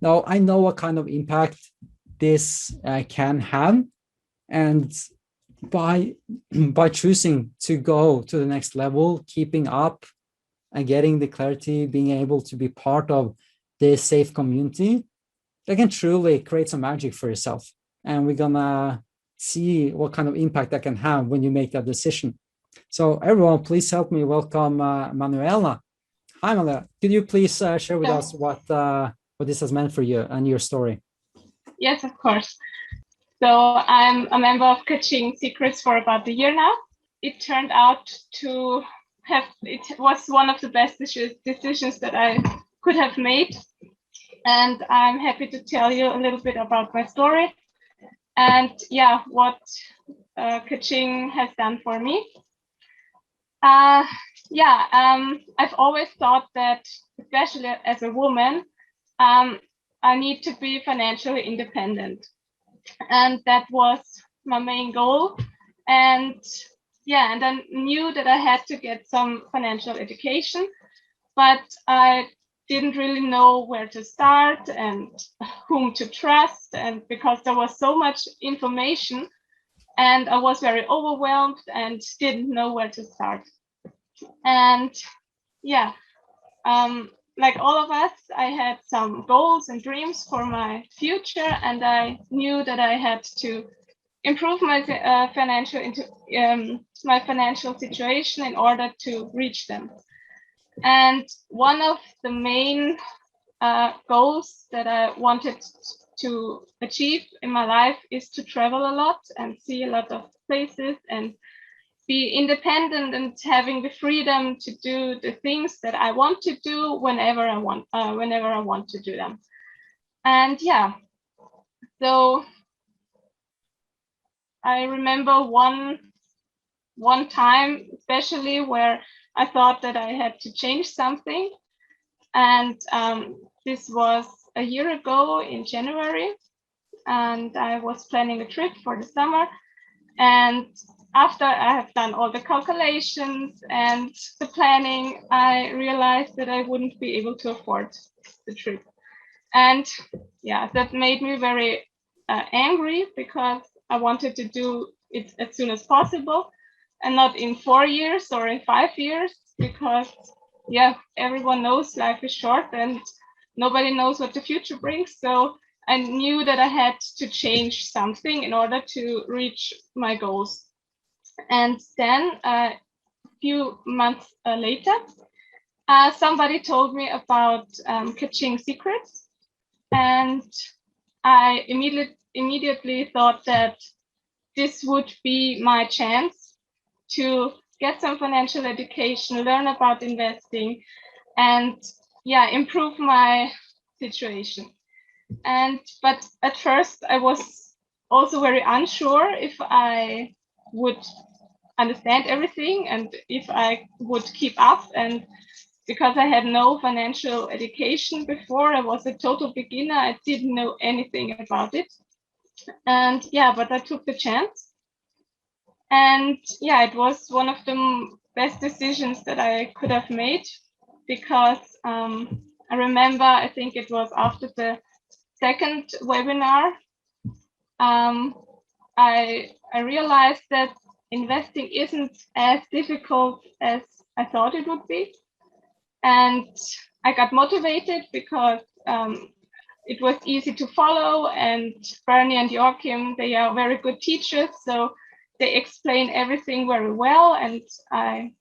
Now I know what kind of impact this can have, and by by choosing to go to the next level, keeping up and getting the clarity, being able to be part of this safe community, that can truly create some magic for yourself. And we're gonna see what kind of impact that can have when you make that decision. So everyone, please help me welcome Manuela. Hi, Manuela. Could you please share with us what this has meant for you and your story? Yes, of course. So I'm a member of Katching Secrets for about a year now. It turned out to it was one of the best decisions that I could have made. And I'm happy to tell you a little bit about my story and what Katching has done for me. I've always thought that, especially as a woman, I need to be financially independent. And that was my main goal. And I knew that I had to get some financial education, but I didn't really know where to start and whom to trust. And because there was so much information and I was very overwhelmed and didn't know where to start. And like all of us, I had some goals and dreams for my future, and I knew that I had to improve my my financial situation in order to reach them. And one of the main goals that I wanted to achieve in my life is to travel a lot and see a lot of places and be independent and having the freedom to do the things that I want to do whenever I want to do them. And so I remember one time especially where I thought that I had to change something, and this was a year ago in January, and I was planning a trip for the summer. And after I have done all the calculations and the planning, I realized that I wouldn't be able to afford the trip. And that made me very angry, because I wanted to do it as soon as possible and not in 4 years or in 5 years, because everyone knows life is short and nobody knows what the future brings. So I knew that I had to change something in order to reach my goals. And then a few months later, somebody told me about Katching Secrets, and I immediately thought that this would be my chance to get some financial education, learn about investing, and improve my situation. But at first I was also very unsure if I would understand everything and if I would keep up. And because I had no financial education before, I was a total beginner. I didn't know anything about it. And but I took the chance. And it was one of the best decisions that I could have made, because I remember, I think it was after the second webinar, I realized that investing isn't as difficult as I thought it would be. And I got motivated because it was easy to follow, and Bernie and Joachim, they are very good teachers, so they explain everything very well, and I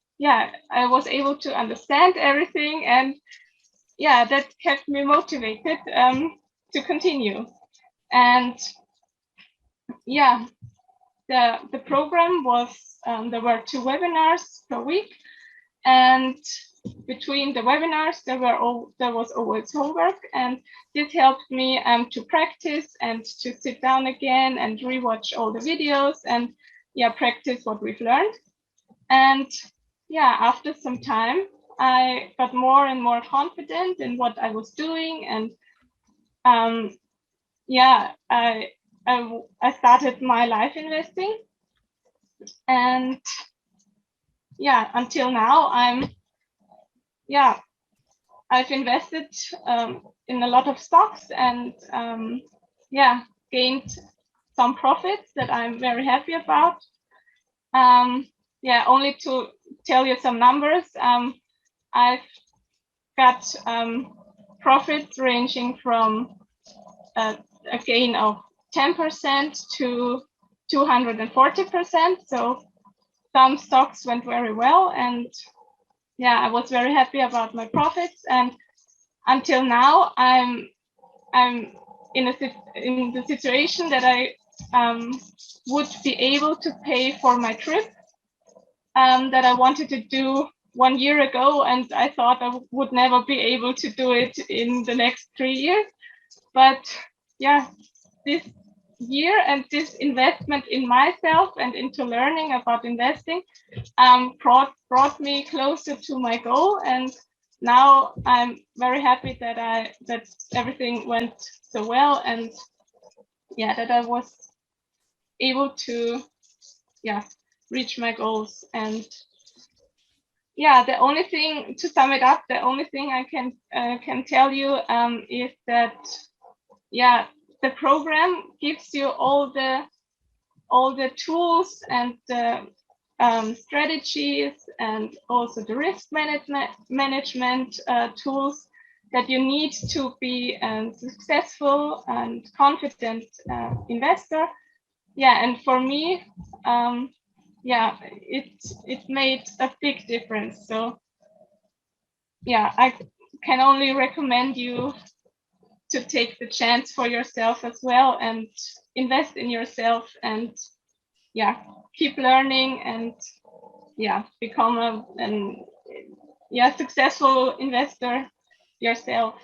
was able to understand everything, and that kept me motivated to continue. And the program was, there were 2 webinars per week, and between the webinars there was always homework, and this helped me to practice and to sit down again and rewatch all the videos and practice what we've learned. And after some time I got more and more confident in what I was doing, and I started my life investing, and until now I'm I've invested in a lot of stocks and yeah, gained some profits that I'm very happy about. Yeah, only to tell you some numbers, I've got profits ranging from a gain of 10% to 240%. So some stocks went very well, and yeah, I was very happy about my profits. And until now, I'm in the situation that I would be able to pay for my trip that I wanted to do 1 year ago, and I thought I would never be able to do it in the next 3 years. But yeah, this year and this investment in myself and into learning about investing brought me closer to my goal, and now I'm very happy that everything went so well, and yeah, that I was able to reach my goals. And yeah, the only thing, to sum it up, the only thing I can tell you is that yeah, the program gives you all the tools and the strategies, and also the risk management tools that you need to be a successful and confident investor. Yeah, and for me, yeah, it made a big difference. So yeah, I can only recommend you to take the chance for yourself as well, and invest in yourself, and yeah, keep learning, and yeah, become a successful investor yourself.